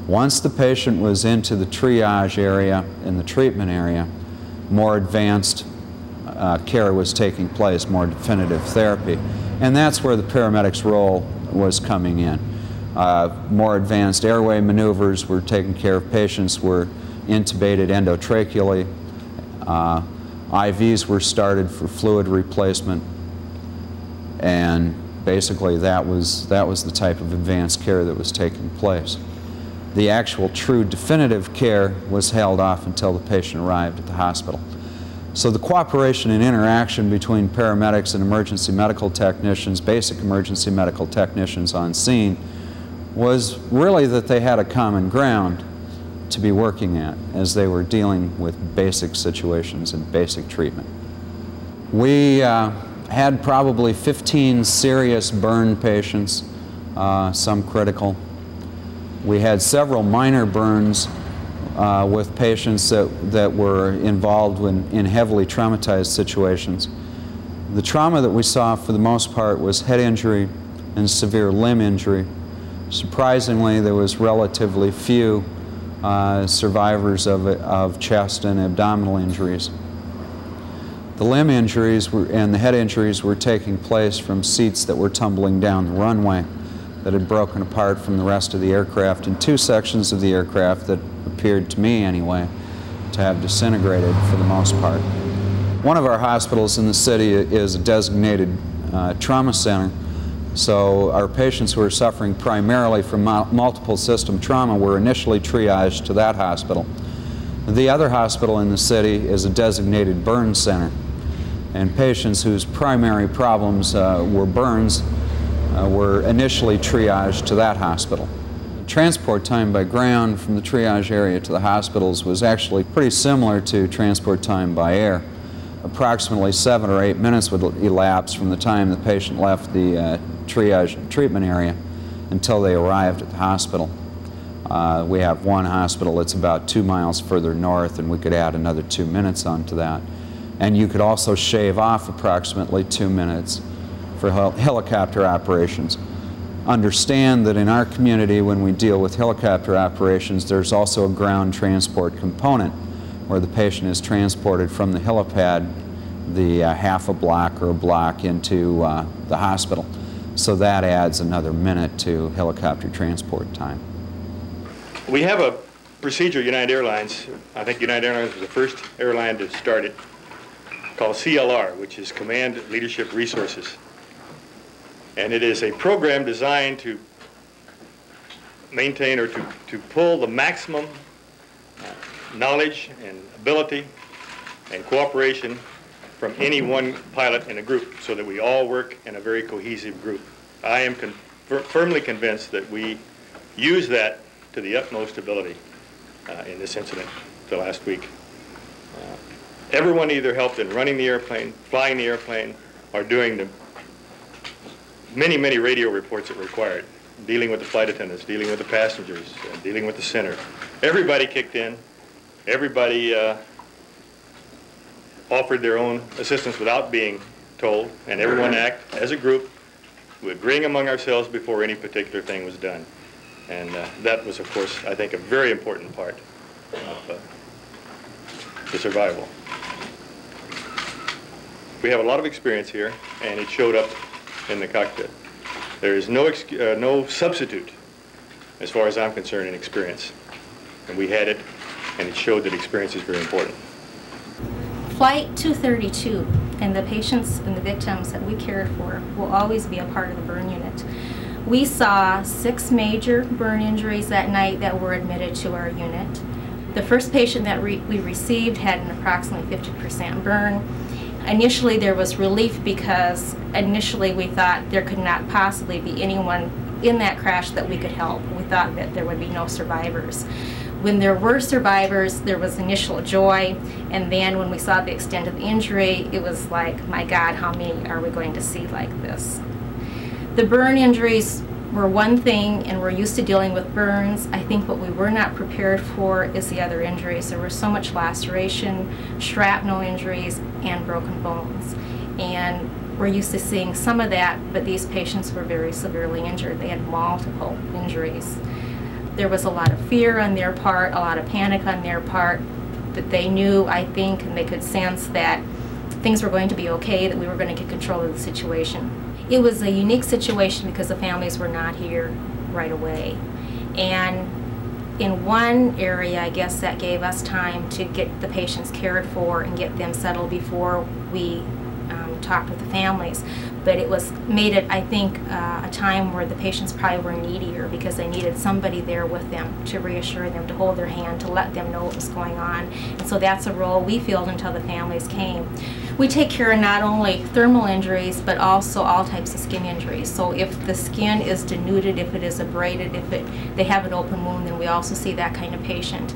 Once the patient was into the triage area, in the treatment area, more advanced care was taking place, more definitive therapy. And that's where the paramedics' role was coming in. More advanced airway maneuvers were taking care of patients, were intubated endotracheally. IVs were started for fluid replacement, and basically that was the type of advanced care that was taking place. The actual true definitive care was held off until the patient arrived at the hospital. So the cooperation and interaction between paramedics and emergency medical technicians, basic emergency medical technicians on scene, was really that they had a common ground to be working at as they were dealing with basic situations and basic treatment. We had probably 15 serious burn patients, some critical. We had several minor burns with patients that were involved in heavily traumatized situations. The trauma that we saw for the most part was head injury and severe limb injury. Surprisingly, there was relatively few survivors of chest and abdominal injuries. The limb injuries and the head injuries were taking place from seats that were tumbling down the runway that had broken apart from the rest of the aircraft, in two sections of the aircraft that appeared to me anyway to have disintegrated for the most part. One of our hospitals in the city is a designated trauma center, so our patients who are suffering primarily from multiple system trauma were initially triaged to that hospital. The other hospital in the city is a designated burn center, and patients whose primary problems were burns were initially triaged to that hospital. Transport time by ground from the triage area to the hospitals was actually pretty similar to transport time by air. Approximately 7 or 8 minutes would elapse from the time the patient left the triage treatment area until they arrived at the hospital. We have one hospital that's about 2 miles further north, and we could add another 2 minutes onto that. And you could also shave off approximately 2 minutes for helicopter operations. Understand that in our community, when we deal with helicopter operations, there's also a ground transport component where the patient is transported from the helipad the half a block or a block into the hospital. So that adds another minute to helicopter transport time. We have a procedure at United Airlines. I think United Airlines was the first airline to start it, called CLR, which is Command Leadership Resources. And it is a program designed to maintain or to pull the maximum knowledge and ability and cooperation from any one pilot in a group so that we all work in a very cohesive group. I am firmly convinced that we use that to the utmost ability in this incident the last week. Everyone either helped in running the airplane, flying the airplane, or doing the many radio reports that were required, dealing with the flight attendants, dealing with the passengers, dealing with the center. Everybody kicked in. Everybody offered their own assistance without being told, and everyone acted as a group, agreeing among ourselves before any particular thing was done. And that was, of course, I think, a very important part of the survival. We have a lot of experience here, and it showed up in the cockpit. There is no substitute, as far as I'm concerned, in experience. And we had it, and it showed that experience is very important. Flight 232 and the patients and the victims that we cared for will always be a part of the burn unit. We saw 6 major burn injuries that night that were admitted to our unit. The first patient that we received had an approximately 50% burn. Initially there was relief because initially we thought there could not possibly be anyone in that crash that we could help. We thought that there would be no survivors. When there were survivors, there was initial joy, and then when we saw the extent of the injury, it was like, my God, how many are we going to see like this? The burn injuries were one thing, and we're used to dealing with burns. I think what we were not prepared for is the other injuries. There was so much laceration, shrapnel injuries, and broken bones. And we're used to seeing some of that, but these patients were very severely injured. They had multiple injuries. There was a lot of fear on their part, a lot of panic on their part, that they knew, I think, and they could sense that things were going to be okay, that we were going to get control of the situation. It was a unique situation because the families were not here right away. And in one area, I guess that gave us time to get the patients cared for and get them settled before we talked with the families. But it made it, I think, a time where the patients probably were needier because they needed somebody there with them to reassure them, to hold their hand, to let them know what was going on. And so that's a role we filled until the families came. We take care of not only thermal injuries, but also all types of skin injuries. So if the skin is denuded, if it is abraded, if they have an open wound, then we also see that kind of patient.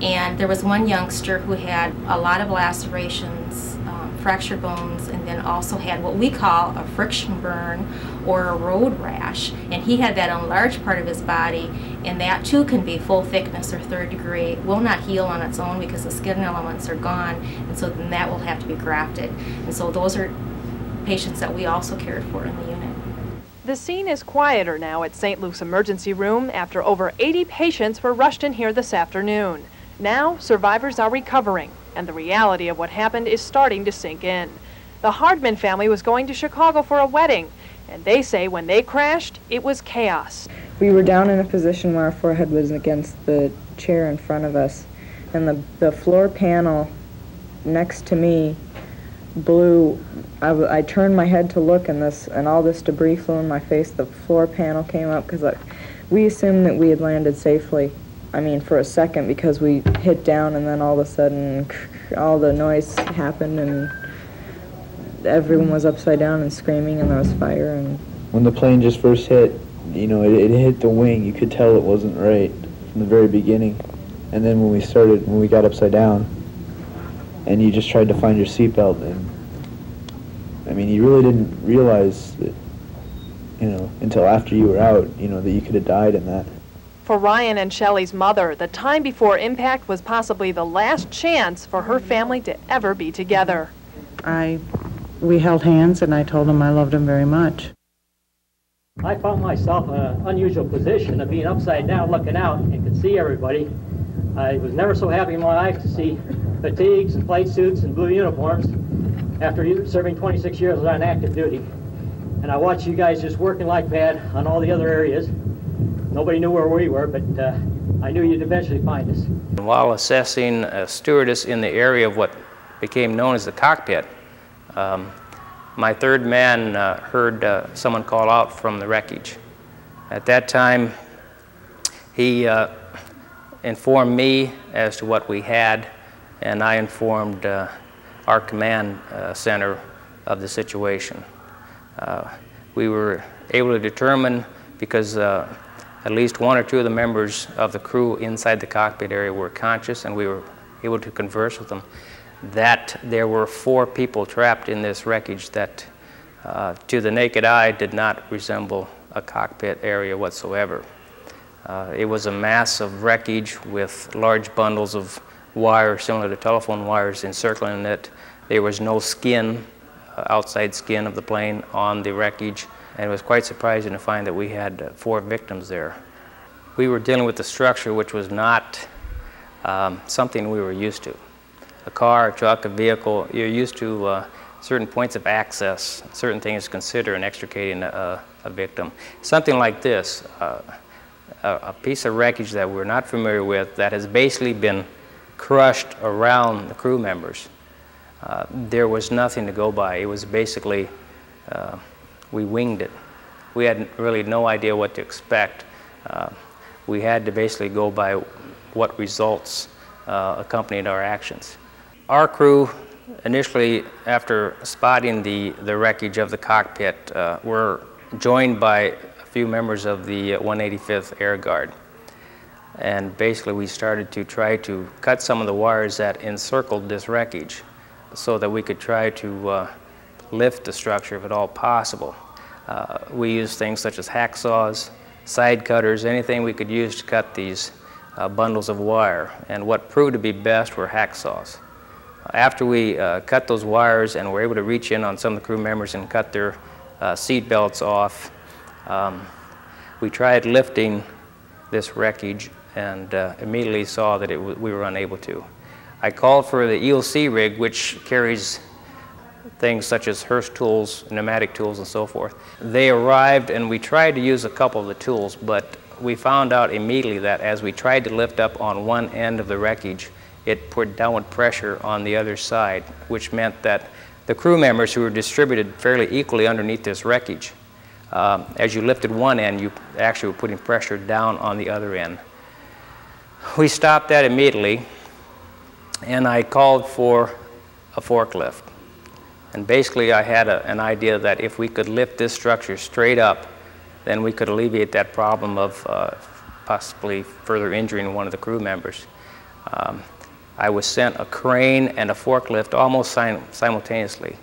And there was one youngster who had a lot of lacerations, fractured bones, and then also had what we call a friction burn or a road rash. And he had that on a large part of his body, and that too can be full thickness or third degree. It will not heal on its own because the skin elements are gone, and so then that will have to be grafted. And so those are patients that we also cared for in the unit. The scene is quieter now at St. Luke's Emergency Room after over 80 patients were rushed in here this afternoon. Now, survivors are recovering, and the reality of what happened is starting to sink in. The Hardman family was going to Chicago for a wedding, and they say when they crashed, it was chaos. We were down in a position where our forehead was against the chair in front of us, and the floor panel next to me blew. I turned my head to look, and all this debris flew in my face. The floor panel came up because we assumed that we had landed safely. I mean, for a second, because we hit down, and then all of a sudden, all the noise happened, and everyone was upside down and screaming, and there was fire. And when the plane just first hit, you know, it hit the wing. You could tell it wasn't right from the very beginning. And then when we got upside down, and you just tried to find your seatbelt, and I mean, you really didn't realize that, you know, until after you were out, you know, that you could have died in that. For Ryan and Shelley's mother, the time before impact was possibly the last chance for her family to ever be together. We held hands, and I told him I loved him very much. I found myself in an unusual position of being upside down looking out and could see everybody. I was never so happy in my life to see fatigues and flight suits and blue uniforms after serving 26 years on active duty. And I watched you guys just working like mad on all the other areas. Nobody knew where we were, but I knew you'd eventually find us. While assessing a stewardess in the area of what became known as the cockpit, my third man heard someone call out from the wreckage. At that time, he informed me as to what we had, and I informed our command center of the situation. We were able to determine, because at least one or two of the members of the crew inside the cockpit area were conscious, and we were able to converse with them, that there were 4 people trapped in this wreckage that to the naked eye did not resemble a cockpit area whatsoever. It was a mass of wreckage with large bundles of wire similar to telephone wires encircling it. There was no skin, outside skin of the plane on the wreckage, and it was quite surprising to find that we had 4 victims there. We were dealing with a structure which was not something we were used to. A car, a truck, a vehicle, you're used to certain points of access, certain things to consider in extricating a victim. Something like this, a piece of wreckage that we're not familiar with that has basically been crushed around the crew members. There was nothing to go by. It was basically, we winged it. We had really no idea what to expect. We had to basically go by what results accompanied our actions. Our crew, initially, after spotting the wreckage of the cockpit, were joined by a few members of the 185th Air Guard. And basically, we started to try to cut some of the wires that encircled this wreckage so that we could try to lift the structure if at all possible. We used things such as hacksaws, side cutters, anything we could use to cut these bundles of wire. And what proved to be best were hacksaws. After we cut those wires and were able to reach in on some of the crew members and cut their seat belts off, we tried lifting this wreckage and immediately saw that we were unable to. I called for the ELC rig, which carries things such as Hurst tools, pneumatic tools, and so forth. They arrived and we tried to use a couple of the tools, but we found out immediately that as we tried to lift up on one end of the wreckage, it put downward pressure on the other side, which meant that the crew members who were distributed fairly equally underneath this wreckage, as you lifted one end, you actually were putting pressure down on the other end. We stopped that immediately, and I called for a forklift. And basically I had an idea that if we could lift this structure straight up, then we could alleviate that problem of possibly further injuring one of the crew members. I was sent a crane and a forklift almost simultaneously.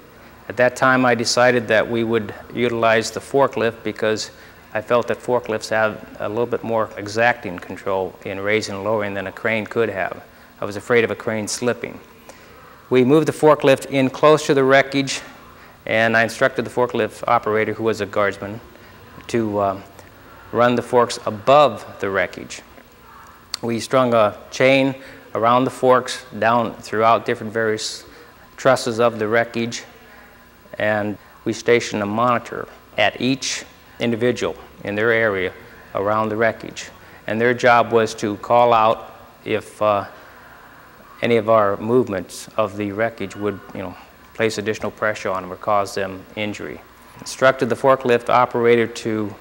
At that time I decided that we would utilize the forklift because I felt that forklifts have a little bit more exacting control in raising and lowering than a crane could have. I was afraid of a crane slipping. We moved the forklift in close to the wreckage, and I instructed the forklift operator, who was a guardsman, to run the forks above the wreckage. We strung a chain around the forks down throughout different various trusses of the wreckage, and we stationed a monitor at each individual in their area around the wreckage. And their job was to call out if any of our movements of the wreckage would, place additional pressure on them or cause them injury. Instructed the forklift operator to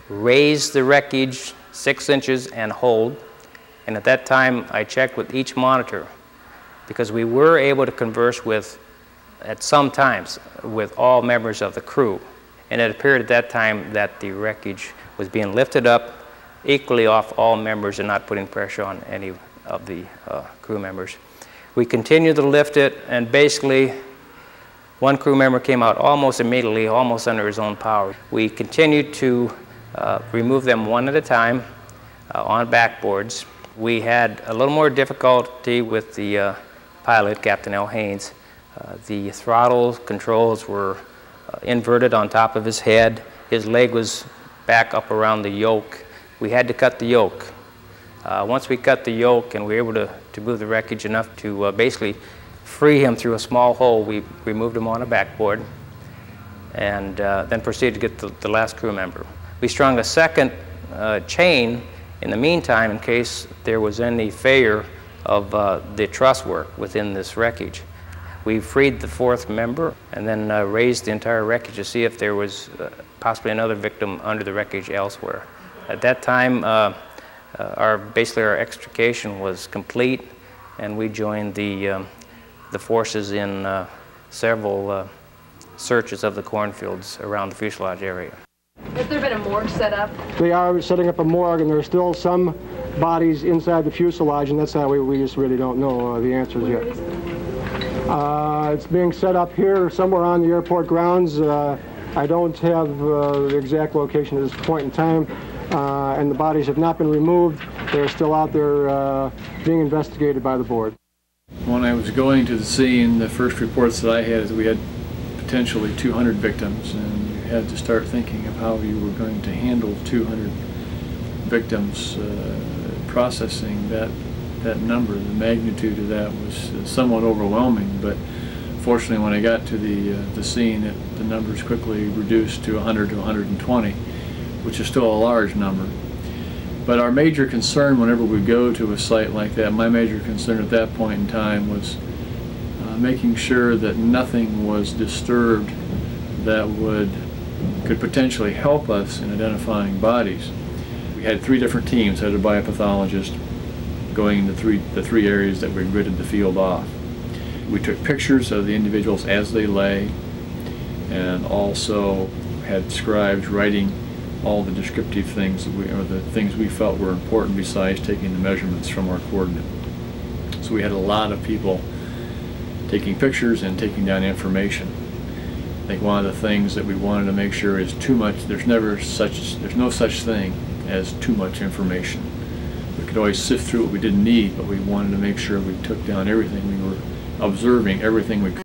raise the wreckage 6 inches and hold. And at that time, I checked with each monitor because we were able to converse with, at some times, with all members of the crew. And it appeared at that time that the wreckage was being lifted up equally off all members and not putting pressure on any of the crew members. We continued to lift it, and basically one crew member came out almost immediately, almost under his own power. We continued to remove them one at a time on backboards. We had a little more difficulty with the pilot, Captain L. Haynes. The throttle controls were inverted on top of his head. His leg was back up around the yoke. We had to cut the yoke. Once we cut the yoke and we were able to move the wreckage enough to basically free him through a small hole, we removed him on a backboard and then proceeded to get the last crew member. We strung a second chain in the meantime in case there was any failure of the truss work within this wreckage. We freed the fourth member and then raised the entire wreckage to see if there was possibly another victim under the wreckage elsewhere. At that time, basically our extrication was complete, and we joined the forces in several searches of the cornfields around the fuselage area. Has there been a morgue set up? They are setting up a morgue, and there are still some bodies inside the fuselage, and that's how we just really don't know the answers yet. It's being set up here somewhere on the airport grounds. I don't have the exact location at this point in time, and the bodies have not been removed. They're still out there being investigated by the board. When I was going to the scene, the first reports that I had is we had potentially 200 victims, and you had to start thinking of how you were going to handle 200 victims. Processing that number, the magnitude of that was somewhat overwhelming, but fortunately when I got to the scene, the numbers quickly reduced to 100 to 120, which is still a large number. But our major concern whenever we go to a site like that, my major concern at that point in time was making sure that nothing was disturbed that could potentially help us in identifying bodies. We had 3 different teams, had a biopathologist going into the three areas that we gridded the field off. We took pictures of the individuals as they lay, and also had scribes writing all the descriptive things or the things we felt were important besides taking the measurements from our coordinate. So we had a lot of people taking pictures and taking down information. I think one of the things that we wanted to make sure is too much. There's no such thing as too much information. We could always sift through what we didn't need, but we wanted to make sure we took down everything. We were observing everything we could.